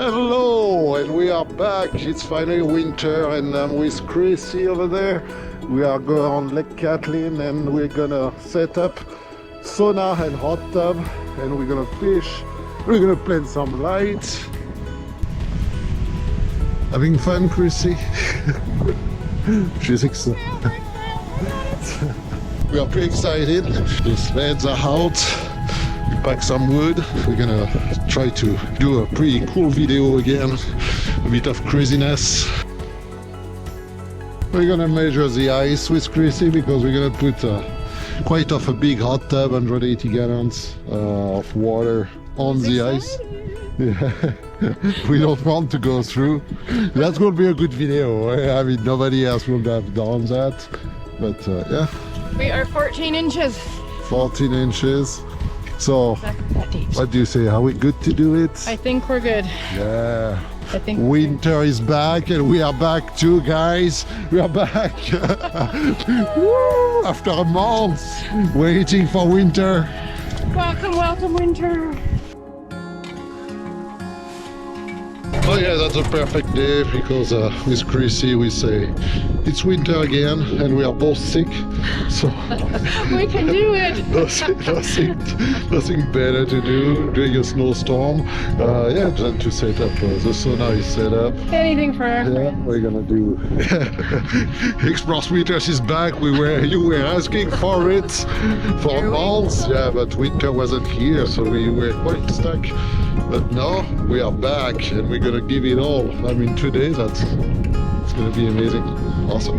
Hello, and we are back. It's finally winter, and I'm with Chrissy over there. We are going on Lake Kathlyn, and we're gonna set up sauna and hot tub, and we're gonna fish. We're gonna plant some lights. Having fun, Chrissy? She's excited. We are pretty excited. The sleds are out. We packed some wood. We're gonna try to do a pretty cool video again. A bit of craziness. We're gonna measure the ice with Chrissy because we're gonna put quite of a big hot tub, 180 gallons of water on the ice. Yeah. We don't want to go through. That's gonna be a good video. I mean, nobody else would have done that. But yeah. We are 14 inches. 14 inches. So, what do you say? Are we good to do it? I think we're good. Yeah. I think winter is back, and we are back too, guys. We are back. Woo! After a month waiting for winter. Welcome, welcome, winter. Oh yeah, that's a perfect day because with Chrissy we say it's winter again and we are both sick, so we can do it. nothing better to do during a snowstorm. Yeah, than to set up the sauna is set up. Anything for our friends. We're gonna do. Express Meters is back. You were asking for it for months, yeah, but winter wasn't here, so we were quite stuck. But now we are back and we're gonna give it all. I mean, 2 days, it's gonna be amazing. Awesome.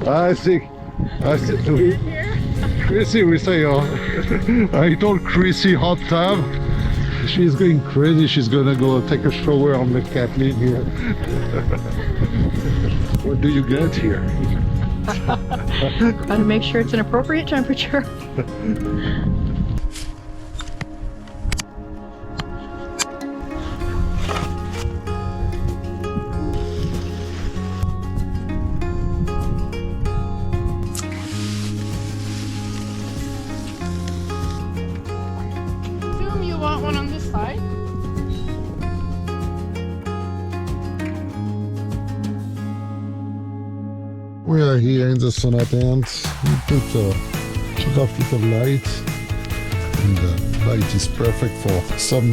I think Chrissy, we say, I told Chrissy hot tub. She's going crazy. She's gonna go take a shower on Lake Kathlyn here. What do you get here? Gotta make sure it's an appropriate temperature. Assume you want one on this side. We are here in the sauna tent. We put a bit of light, and the light is perfect for some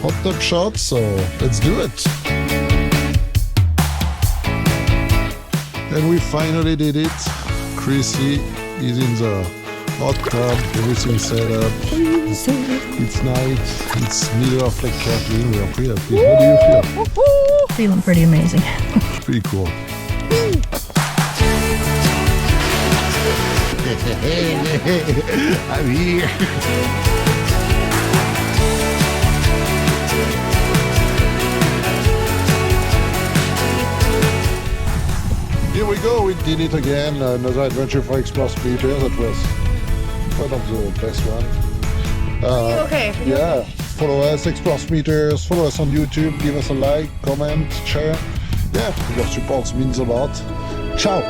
hot tub shots, so let's do it. And we finally did it. Chrissy is in the hot tub, everything's set up. It's night, it's middle of Lake Kathlyn. We are pretty happy. How do you feel? Feeling pretty amazing. Pretty cool. I'm here. Here we go, we did it again. Another adventure for Explore Speeder. That was one of the best ones. Okay. Yeah, follow us, Explore Meters, follow us on YouTube, give us a like, comment, share. Yeah, your support means a lot. Ciao!